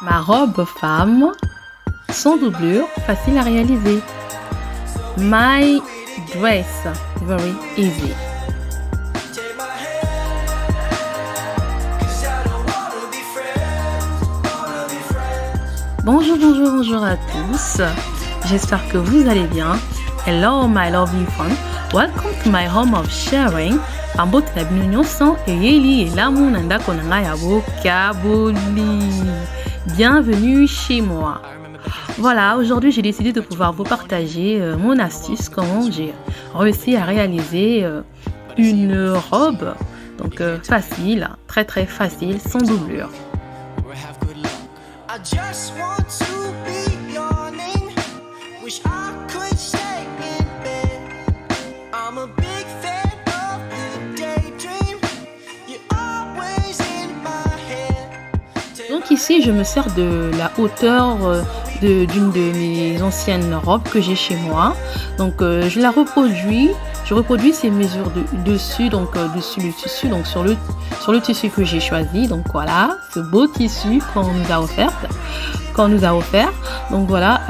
Ma robe femme, sans doublure, facile à réaliser. My dress, very easy. Bonjour à tous. J'espère que vous allez bien. Hello my lovely friend. Welcome to my home of sharing. Ambote na bino nyonso eyeli elamu na ndako na ngai ya bokaboli. Bienvenue chez moi. Voilà, aujourd'hui j'ai décidé de pouvoir vous partager mon astuce, comment j'ai réussi à réaliser une robe. Donc facile, très facile, sans doublure. Donc ici, je me sers de la hauteur d'une de mes anciennes robes que j'ai chez moi. Donc je la reproduis. Je reproduis ces mesures dessus, donc dessus le tissu, donc sur le tissu que j'ai choisi. Donc voilà, ce beau tissu qu'on nous a offert. Donc voilà,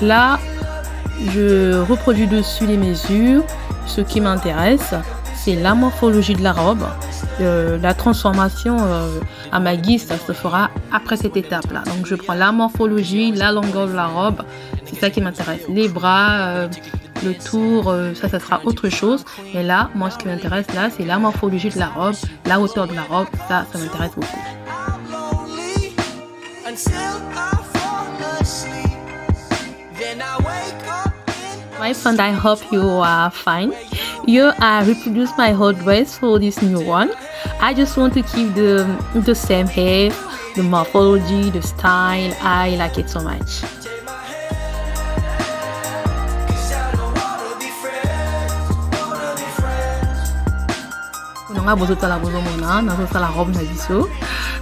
là, je reproduis dessus les mesures. Ce qui m'intéresse, c'est la morphologie de la robe. La transformation à ma guise, ça se fera après cette étape-là. Donc, je prends la morphologie, la longueur de la robe. C'est ça qui m'intéresse. Les bras, le tour, ça sera autre chose. Mais là, moi, ce qui m'intéresse là, c'est la morphologie de la robe, la hauteur de la robe. Ça m'intéresse beaucoup. My friend, I hope you are fine. Here I reproduced my whole dress for this new one. I just want to keep the same hair, the morphology, the style. I like it so much. La robe na biso.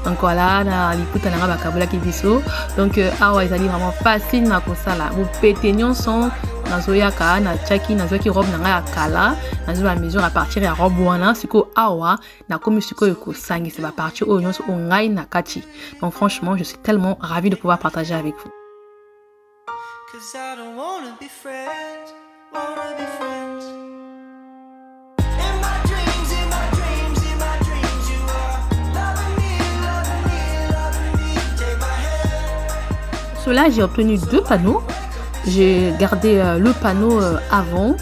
Donc voilà, na likuta na bakabola ki biso. Donc awa ezali vraiment facile na kosala. Vous pété nyonso nazoyaka na chaki nazoki robe na ya kala, nazo ba mesure à partir ya robe wana siko awa na komi siko eko sangi c'est ba partir o nyonso ongai na kati. Donc franchement, je suis tellement ravie de pouvoir partager avec vous. Là, j'ai obtenu 2 panneaux. J'ai gardé le panneau avant,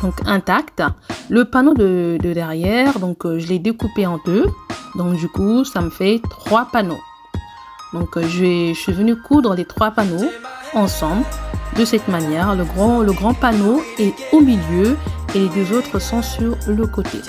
donc intact. Le panneau de derrière, donc je l'ai découpé en 2. Donc du coup, ça me fait 3 panneaux. Donc je suis venue coudre les 3 panneaux ensemble de cette manière. Le grand panneau est au milieu et les 2 autres sont sur le côté.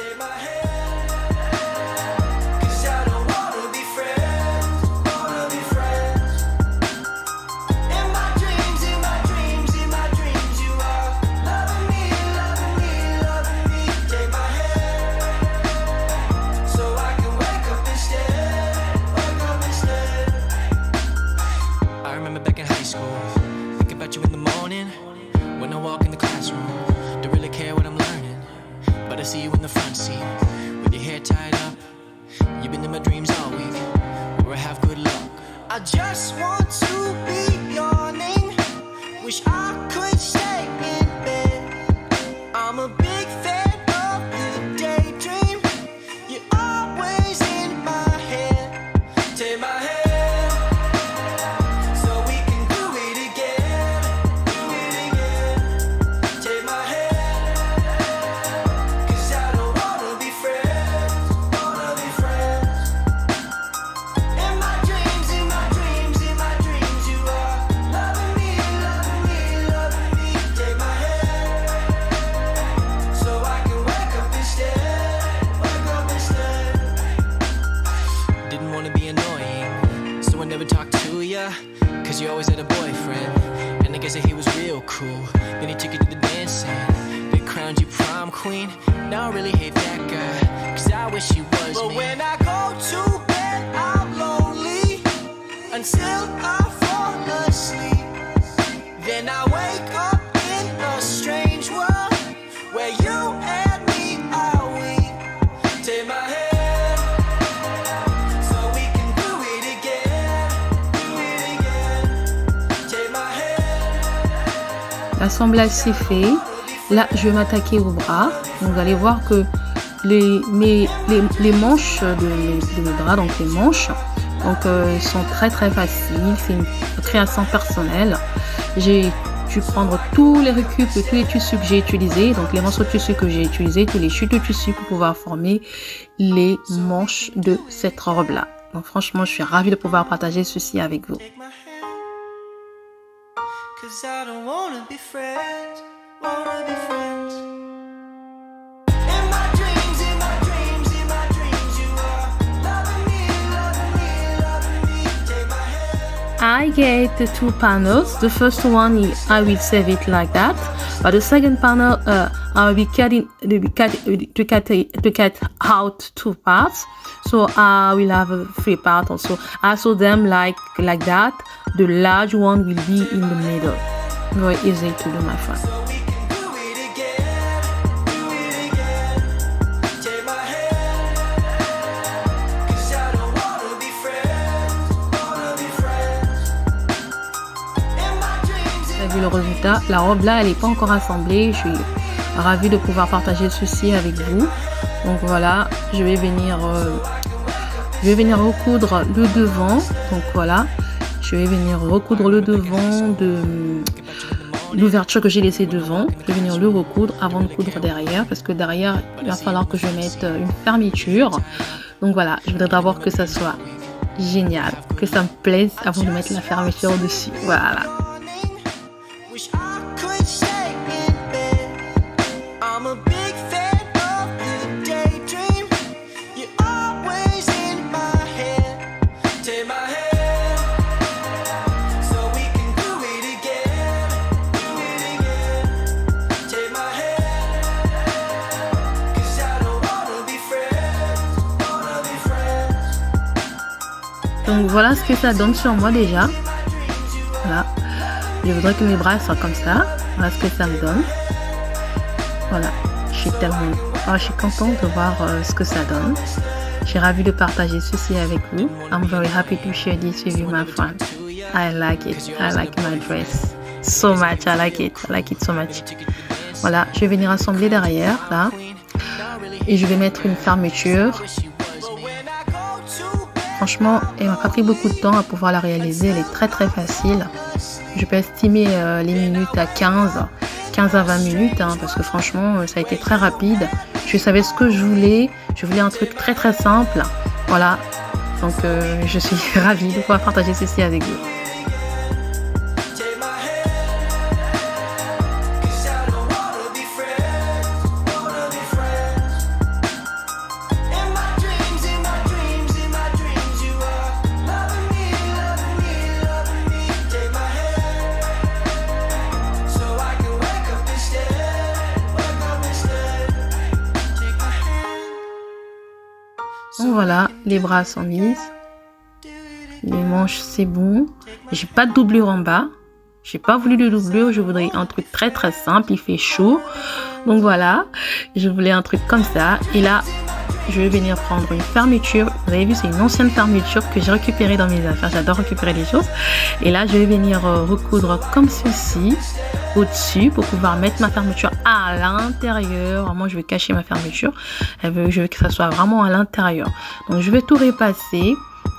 Cause you always had a boyfriend, and I guess that he was real cool. Then he took you to the dancing, they crowned you prom queen. Now I really hate that guy, cause I wish he was but me. When I go to bed, I'm lonely until I fall asleep. Then I wake up in a strange world where you and me are weak. Take my hand so we can do it again. l'assemblage c'est fait. Là, je vais m'attaquer au bras. Donc, vous allez voir que les manches de mes bras, donc les manches, donc sont très faciles. C'est une création personnelle. J'ai dû prendre tous les récup de tous les tissus que j'ai utilisés, donc les morceaux de tissu que j'ai utilisés, tous les chutes de tissu pour pouvoir former les manches de cette robe là. Donc franchement, je suis ravie de pouvoir partager ceci avec vous. I get the two panels. The first one I will save it like that, but the second panel I will be cutting to cut out two parts. So I will have 3 parts also. I sew them like that. The large one will be in the middle. Very easy to do, my friend. Vu le résultat, la robe là elle n'est pas encore assemblée. Je suis ravie de pouvoir partager ceci avec vous. Donc voilà, je vais venir recoudre le devant. Donc voilà, je vais venir recoudre le devant de l'ouverture que j'ai laissé devant. Je vais venir le recoudre avant de coudre derrière, parce que derrière il va falloir que je mette une fermeture. Donc voilà, je voudrais d'abord que ça soit génial, que ça me plaise avant de mettre la fermeture dessus. Voilà. Donc voilà ce que ça donne sur moi déjà. Voilà. Je voudrais que mes bras soient comme ça. Voilà ce que ça me donne. Voilà. Je suis contente de voir ce que ça donne. Je suis ravie de partager ceci avec vous. I'm very happy to share this with you, my friend. I like it. I like my dress so much. I like it. I like it so much. Voilà. Je vais venir assembler derrière là. Et je vais mettre une fermeture. Franchement, elle m'a pas pris beaucoup de temps à pouvoir la réaliser. Elle est très facile. Je peux estimer les minutes à 15 à 20 minutes, hein, parce que franchement, ça a été très rapide. Je savais ce que je voulais. Je voulais un truc très simple. Voilà. Donc, je suis ravie de pouvoir partager ceci avec vous. Donc voilà, les bras sont mis, les manches c'est bon. J'ai pas de doublure en bas, j'ai pas voulu de doublure, je voudrais un truc très simple, il fait chaud. Donc voilà, je voulais un truc comme ça. Et là, je vais venir prendre une fermeture. Vous avez vu, c'est une ancienne fermeture que j'ai récupérée dans mes affaires. J'adore récupérer les choses. Et là, je vais venir recoudre comme ceci au-dessus pour pouvoir mettre ma fermeture à l'intérieur. Moi, je vais cacher ma fermeture. Je veux que ça soit vraiment à l'intérieur. Donc, je vais tout repasser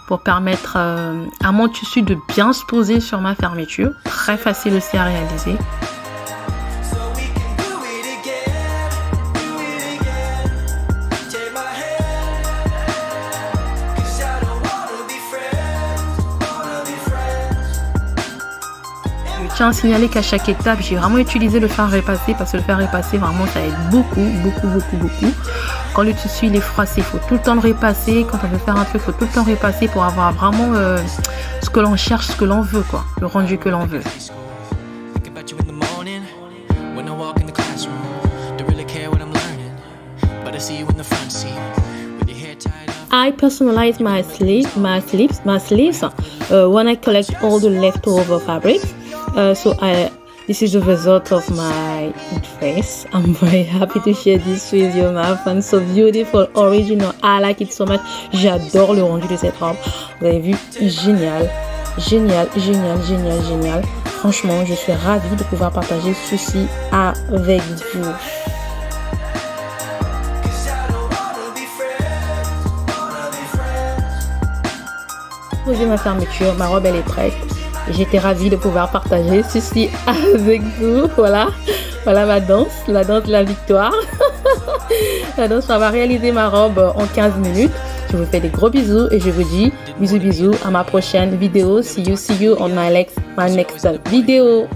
pour permettre à mon tissu de bien se poser sur ma fermeture. Très facile aussi à réaliser. Je tiens à signaler qu'à chaque étape, j'ai vraiment utilisé le fer repasser parce que le fer repasser, vraiment, ça aide beaucoup. Quand le tissu il est froissé, il faut tout le temps le repasser. Quand on veut faire un truc, il faut tout le temps repasser pour avoir vraiment ce que l'on cherche, ce que l'on veut, quoi, le rendu que l'on veut. I personalize my sleeves when I collect all the leftover fabrics. So this is the result of my dress. I'm very happy to share this with you, my friend. So beautiful, original. I like it so much. J'adore le rendu de cette robe. Vous avez vu, génial. franchement, je suis ravie de pouvoir partager ceci avec vous. Posez ma fermeture, ma robe elle est prête. J'étais ravie de pouvoir partager ceci avec vous. Voilà ma danse, la danse de la victoire. La danse pour avoir réalisé ma robe en 15 minutes. Je vous fais des gros bisous et je vous dis bisous à ma prochaine vidéo. See you on my next video.